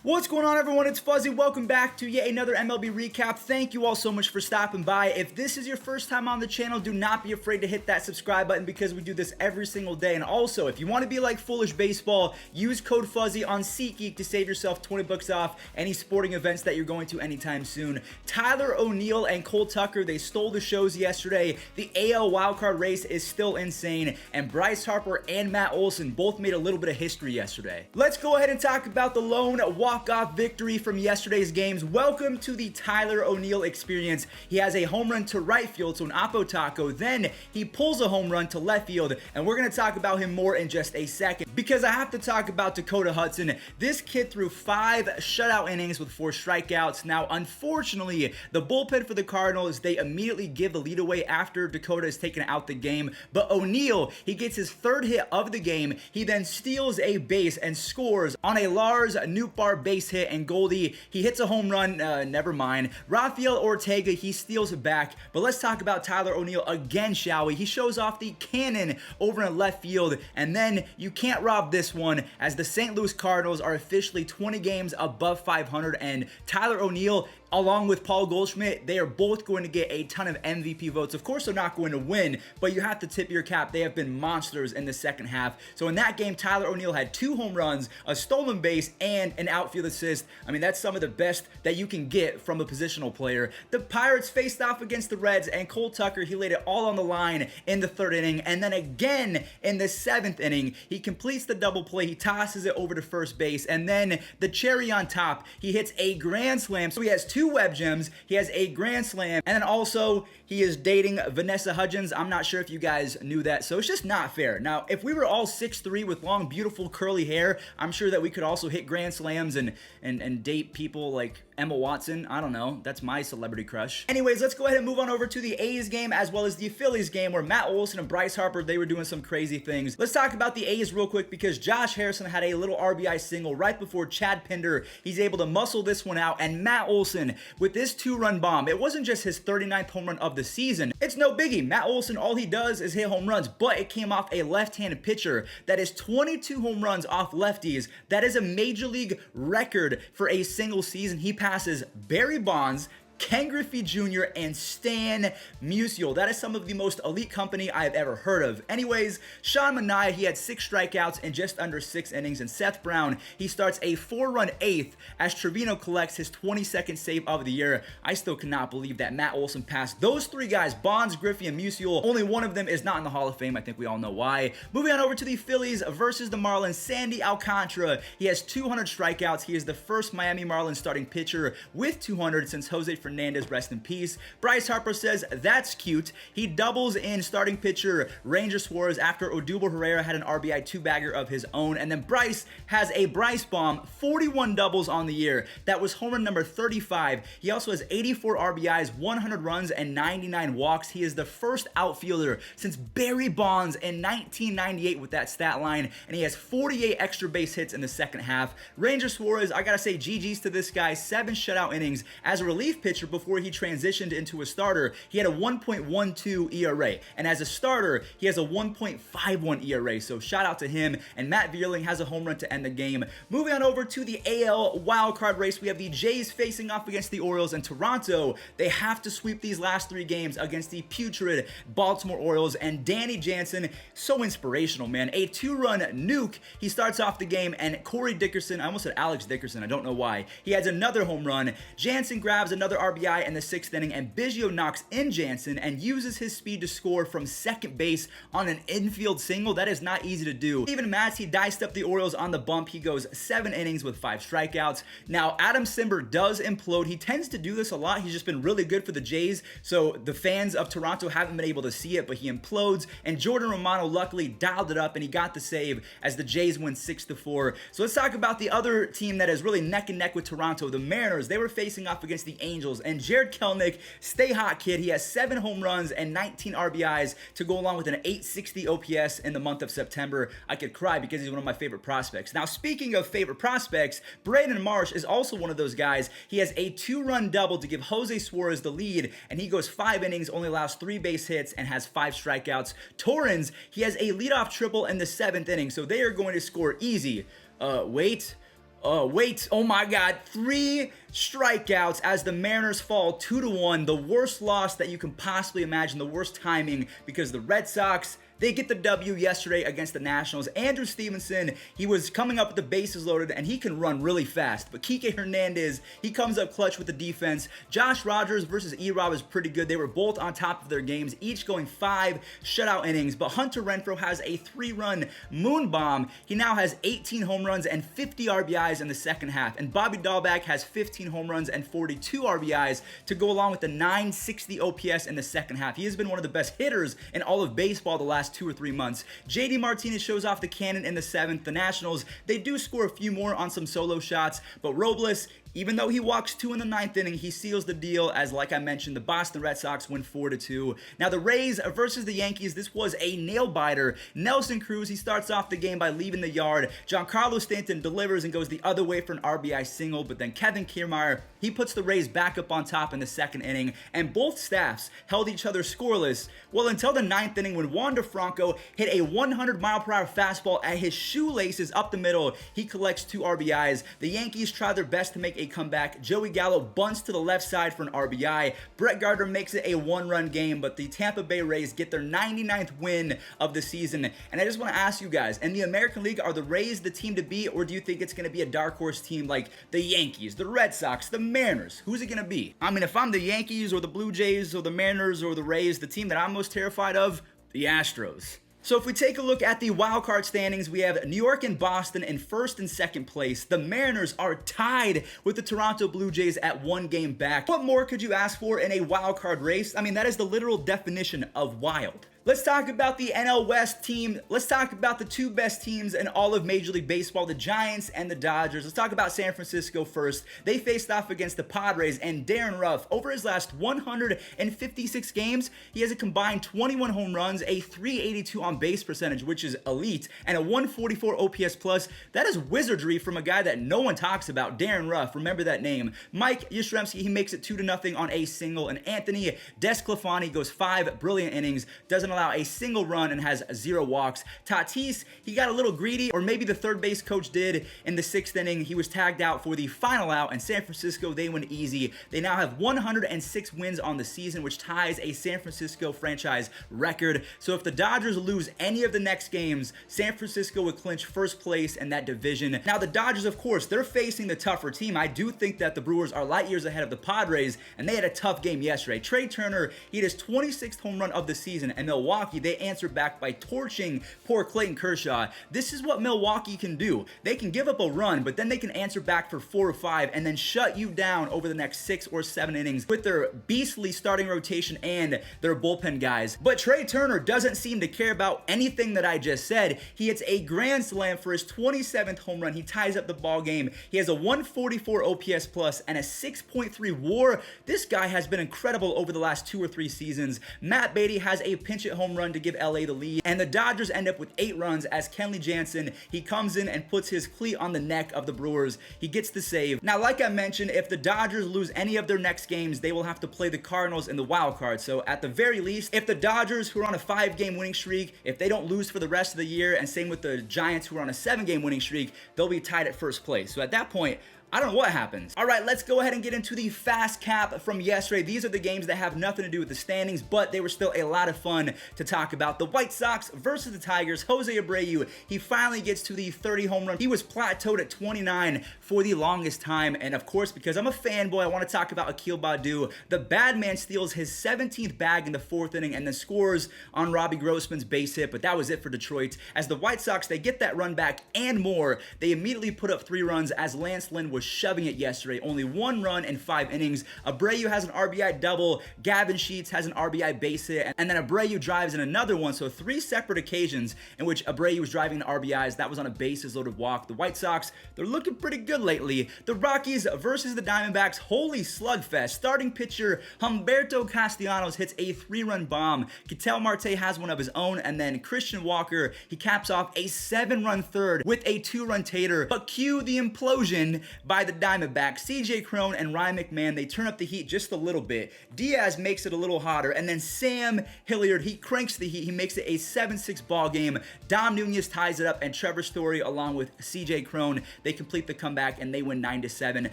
What's going on, everyone? It's Fuzzy. Welcome back to yet another MLB recap. Thank you all so much for stopping by. If this is your first time on the channel, do not be afraid to hit that subscribe button because we do this every single day. And also, if you want to be like Foolish Baseball, use code Fuzzy on SeatGeek to save yourself 20 bucks off any sporting events that you're going to anytime soon. Tyler O'Neill and Cole Tucker, they stole the shows yesterday. The AL wildcard race is still insane. And Bryce Harper and Matt Olson both made a little bit of history yesterday. Let's go ahead and talk about the lone walk-off victory from yesterday's games. Welcome to the Tyler O'Neill experience. He has a home run to right field, so an Oppo Taco. Then he pulls a home run to left field, and we're going to talk about him more in just a second because I have to talk about Dakota Hudson. This kid threw 5 shutout innings with 4 strikeouts. Now, unfortunately, the bullpen for the Cardinals, they immediately give the lead away after Dakota is taken out the game, but O'Neill, he gets his 3rd hit of the game. He then steals a base and scores on a Lars Nootbaar base hit, and Goldie, he hits a home run, never mind. Rafael Ortega, he steals it back, but let's talk about Tyler O'Neill again, shall we? He shows off the cannon over in left field, and then you can't rob this one as the St. Louis Cardinals are officially 20 games above 500, and Tyler O'Neill, along with Paul Goldschmidt, they are both going to get a ton of MVP votes. Of course, they're not going to win, but you have to tip your cap. They have been monsters in the second half. So in that game, Tyler O'Neill had 2 home runs, a stolen base, and an outfield assist. I mean, that's some of the best that you can get from a positional player. The Pirates faced off against the Reds, and Cole Tucker, he laid it all on the line in the 3rd inning, and then again in the 7th inning, he completes the double play. He tosses it over to first base, and then the cherry on top, he hits a grand slam. So he has 2 web gems, he has a grand slam, and then also he is dating Vanessa Hudgens. I'm not sure if you guys knew that, so it's just not fair. Now, if we were all 6'3" with long, beautiful, curly hair, I'm sure that we could also hit grand slams and date people like Emma Watson. I don't know. That's my celebrity crush. Anyways, let's go ahead and move on over to the A's game as well as the Phillies game where Matt Olson and Bryce Harper, they were doing some crazy things. Let's talk about the A's real quick because Josh Harrison had a little RBI single right before Chad Pinder. He's able to muscle this one out, and Matt Olson with this 2-run bomb. It wasn't just his 39th home run of the season. It's no biggie. Matt Olson, all he does is hit home runs, but it came off a left-handed pitcher that is 22 home runs off lefties. That is a major league record for a single season. He passes Barry Bonds, Ken Griffey Jr., and Stan Musial. That is some of the most elite company I've ever heard of. Anyways, Sean Manaea, he had 6 strikeouts in just under 6 innings, and Seth Brown, he starts a 4-run 8th as Trevino collects his 22nd save of the year. I still cannot believe that Matt Olson passed those 3 guys, Bonds, Griffey, and Musial. Only one of them is not in the Hall of Fame. I think we all know why. Moving on over to the Phillies versus the Marlins, Sandy Alcantara, he has 200 strikeouts. He is the first Miami Marlins starting pitcher with 200 since Jose Fernandez, rest in peace. Bryce Harper says, that's cute. He doubles in starting pitcher Ranger Suarez after Odubel Herrera had an RBI 2-bagger of his own. And then Bryce has a Bryce bomb, 41 doubles on the year. That was home run number 35. He also has 84 RBIs, 100 runs, and 99 walks. He is the first outfielder since Barry Bonds in 1998 with that stat line, and he has 48 extra base hits in the second half. Ranger Suarez, I gotta say GG's to this guy. 7 shutout innings as a relief pitcher before he transitioned into a starter. He had a 1.12 ERA, and as a starter, he has a 1.51 ERA, so shout out to him. And Matt Vierling has a home run to end the game. Moving on over to the AL wildcard race, we have the Jays facing off against the Orioles, and Toronto, they have to sweep these last 3 games against the putrid Baltimore Orioles, and Danny Jansen, so inspirational, man. A 2-run nuke. He starts off the game, and Corey Dickerson, I almost said Alex Dickerson, I don't know why, he has another home run. Jansen grabs another RBI in the 6th inning, and Biggio knocks in Jansen and uses his speed to score from second base on an infield single. That is not easy to do. Steven Matz, he diced up the Orioles on the bump. He goes 7 innings with 5 strikeouts. Now, Adam Simber does implode. He tends to do this a lot. He's just been really good for the Jays, so the fans of Toronto haven't been able to see it, but he implodes, and Jordan Romano luckily dialed it up, and he got the save as the Jays win 6-4. So let's talk about the other team that is really neck and neck with Toronto, the Mariners. They were facing off against the Angels, and Jared Kelenic, stay hot kid. He has 7 home runs and 19 RBIs to go along with an 860 OPS in the month of September. I could cry because he's one of my favorite prospects. Now, speaking of favorite prospects, Braden Marsh is also one of those guys. He has a 2-run double to give Jose Suarez the lead, and he goes 5 innings, only allows 3 base hits, and has 5 strikeouts. Torrens, he has a leadoff triple in the 7th inning, so they are going to score easy. Wait. Oh, wait. Oh my God. 3 strikeouts as the Mariners fall 2-1. The worst loss that you can possibly imagine. The worst timing because the Red Sox, they get the W yesterday against the Nationals. Andrew Stevenson, he was coming up with the bases loaded, and he can run really fast. But Kike Hernandez, he comes up clutch with the defense. Josh Rogers versus E-Rob is pretty good. They were both on top of their games, each going 5 shutout innings. But Hunter Renfroe has a 3-run moon bomb. He now has 18 home runs and 50 RBIs in the second half. And Bobby Dahlbeck has 15 home runs and 42 RBIs to go along with the 960 OPS in the second half. He has been one of the best hitters in all of baseball the last 2 or 3 months. JD Martinez shows off the cannon in the 7th. The Nationals, they do score a few more on some solo shots, but Robles, even though he walks 2 in the 9th inning, he seals the deal as, like I mentioned, the Boston Red Sox win 4-2. Now, the Rays versus the Yankees, this was a nail-biter. Nelson Cruz, he starts off the game by leaving the yard. Giancarlo Stanton delivers and goes the other way for an RBI single, but then Kevin Kiermaier, he puts the Rays back up on top in the 2nd inning, and both staffs held each other scoreless, well, until the 9th inning when Wander Franco hit a 100-mile-per-hour fastball at his shoelaces up the middle. He collects 2 RBIs. The Yankees try their best to make a comeback. Joey Gallo bunts to the left side for an RBI. Brett Gardner makes it a 1-run game, but the Tampa Bay Rays get their 99th win of the season. And I just want to ask you guys, in the American League, are the Rays the team to beat, or do you think it's going to be a dark horse team like the Yankees, the Red Sox, the Mariners? Who's it going to be? I mean, if I'm the Yankees or the Blue Jays or the Mariners or the Rays, the team that I'm most terrified of, the Astros. So if we take a look at the wild card standings, we have New York and Boston in 1st and 2nd place. The Mariners are tied with the Toronto Blue Jays at 1 game back. What more could you ask for in a wild card race? I mean, that is the literal definition of wild. Let's talk about the NL West team. Let's talk about the 2 best teams in all of Major League Baseball, the Giants and the Dodgers. Let's talk about San Francisco first. They faced off against the Padres, and Darren Ruff, over his last 156 games, he has a combined 21 home runs, a 382 on base percentage, which is elite, and a 144 OPS plus. That is wizardry from a guy that no one talks about, Darren Ruff. Remember that name. Mike Yastrzemski, he makes it 2-0 on a single, and Anthony Desclafani goes 5 brilliant innings, doesn't allow a single run, and has 0 walks. Tatis, he got a little greedy, or maybe the third base coach did in the 6th inning. He was tagged out for the final out, and San Francisco, they win easy. They now have 106 wins on the season, which ties a San Francisco franchise record. So if the Dodgers lose any of the next games, San Francisco would clinch 1st place in that division. Now, the Dodgers, of course, they're facing the tougher team. I do think that the Brewers are light years ahead of the Padres, and they had a tough game yesterday. Trey Turner, he hit his 26th home run of the season, and Milwaukee, they answered back by torching poor Clayton Kershaw. This is what Milwaukee can do. They can give up a run, but then they can answer back for 4 or 5 and then shut you down over the next 6 or 7 innings with their beastly starting rotation and their bullpen guys. But Trey Turner doesn't seem to care about anything that I just said. He hits a grand slam for his 27th home run. He ties up the ball game. He has a 144 OPS plus and a 6.3 WAR. This guy has been incredible over the last 2 or 3 seasons. Matt Beatty has a pinch hit home run to give LA the lead, and the Dodgers end up with 8 runs as Kenley Jansen, he comes in and puts his cleat on the neck of the Brewers. He gets the save. Now, like I mentioned, if the Dodgers lose any of their next games, they will have to play the Cardinals in the wild card. So at the very least, if the Dodgers, who are on a 5-game winning streak, if they don't lose for the rest of the year, and same with the Giants, who are on a 7-game winning streak, they'll be tied at 1st place. So at that point, I don't know what happens. All right, let's go ahead and get into the fast cap from yesterday. These are the games that have nothing to do with the standings, but they were still a lot of fun to talk about. The White Sox versus the Tigers. Jose Abreu, he finally gets to the 30 home run. He was plateaued at 29 for the longest time, and of course, because I'm a fanboy, I want to talk about Akil Baddoo. The bad man steals his 17th bag in the 4th inning and then scores on Robbie Grossman's base hit, but that was it for Detroit. As the White Sox, they get that run back and more. They immediately put up 3 runs as Lance Lynn was shoving it yesterday. Only 1 run in 5 innings. Abreu has an RBI double. Gavin Sheets has an RBI base hit. And then Abreu drives in another one. So 3 separate occasions in which Abreu was driving the RBIs. That was on a bases loaded walk. The White Sox, they're looking pretty good lately. The Rockies versus the Diamondbacks. Holy slugfest. Starting pitcher Humberto Castellanos hits a 3-run bomb. Ketel Marte has one of his own. And then Christian Walker, he caps off a 7-run third with a 2-run tater. But cue the implosion by the Diamondbacks. CJ Cron and Ryan McMahon, they turn up the heat just a little bit. Diaz makes it a little hotter, and then Sam Hilliard, he cranks the heat. He makes it a 7-6 ball game. Dom Nunez ties it up, and Trevor Story along with CJ Cron, they complete the comeback and they win 9-7.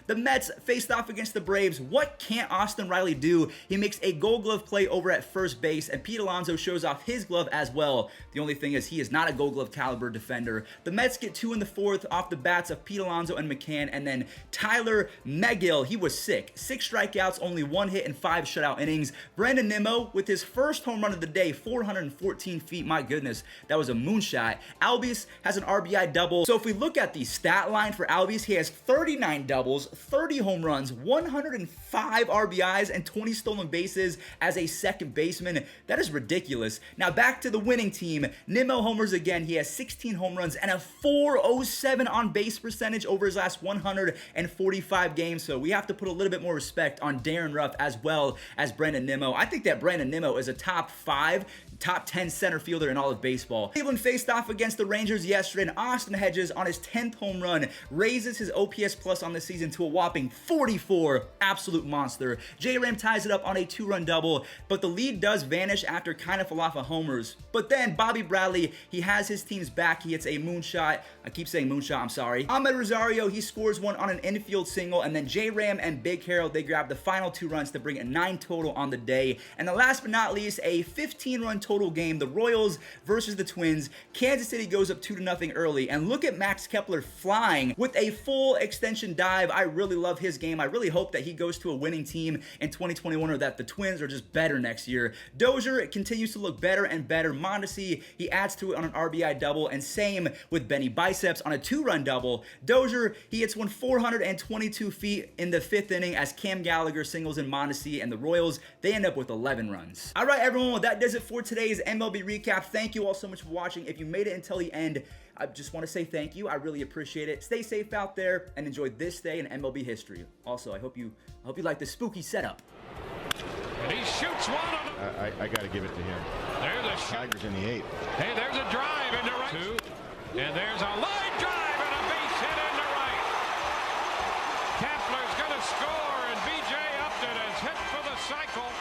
The Mets faced off against the Braves. What can't Austin Riley do? He makes a Gold Glove play over at first base, and Pete Alonso shows off his glove as well. The only thing is he is not a Gold Glove caliber defender. The Mets get 2 in the 4th off the bats of Pete Alonso and McCann, and then Tyler Megill, he was sick. 6 strikeouts, only 1 hit and 5 shutout innings. Brandon Nimmo with his first home run of the day, 414 feet. My goodness, that was a moonshot. Albies has an RBI double. So if we look at the stat line for Albies, he has 39 doubles, 30 home runs, 105 RBIs, and 20 stolen bases as a second baseman. That is ridiculous. Now back to the winning team. Nimmo homers again. He has 16 home runs and a 407 on base percentage over his last 145 games. So we have to put a little bit more respect on Darren Ruff as well as Brandon Nimmo. I think that Brandon Nimmo is a top 5, top 10 center fielder in all of baseball. Cleveland faced off against the Rangers yesterday, and Austin Hedges on his 10th home run raises his OPS plus on the season to a whopping 44. Absolute monster. J-Ram ties it up on a 2-run double, but the lead does vanish after kind of off of homers. But then Bobby Bradley, he has his team's back. He hits a moonshot. I keep saying moonshot, I'm sorry. Ahmed Rosario, he scores one on an infield single, and then J-Ram and Big Harold, they grab the final 2 runs to bring it 9 total on the day. And the last but not least, a 15-run total game, the Royals versus the Twins. Kansas City goes up 2-0 early, and look at Max Kepler flying with a full extension dive. I really love his game. I really hope that he goes to a winning team in 2021, or that the Twins are just better next year. Dozier continues to look better and better. Mondesi, he adds to it on an RBI double, and same with Benny Biceps on a 2-run double. Dozier, he hits one 422 feet in the 5th inning as Cam Gallagher singles in Mondesi, and the Royals, they end up with 11 runs. All right, everyone, well, that does it for today's MLB recap. Thank you all so much for watching. If you made it until the end, I just want to say thank you. I really appreciate it. Stay safe out there and enjoy this day in MLB history. Also, I hope you like the spooky setup. And he shoots one on I got to give it to him. There's a shot. Tigers in the 8th. Hey, there's a drive into right. 2. And there's a line drive and a base hit into right. Kepler's going to score, and B.J. Upton has hit for the cycle.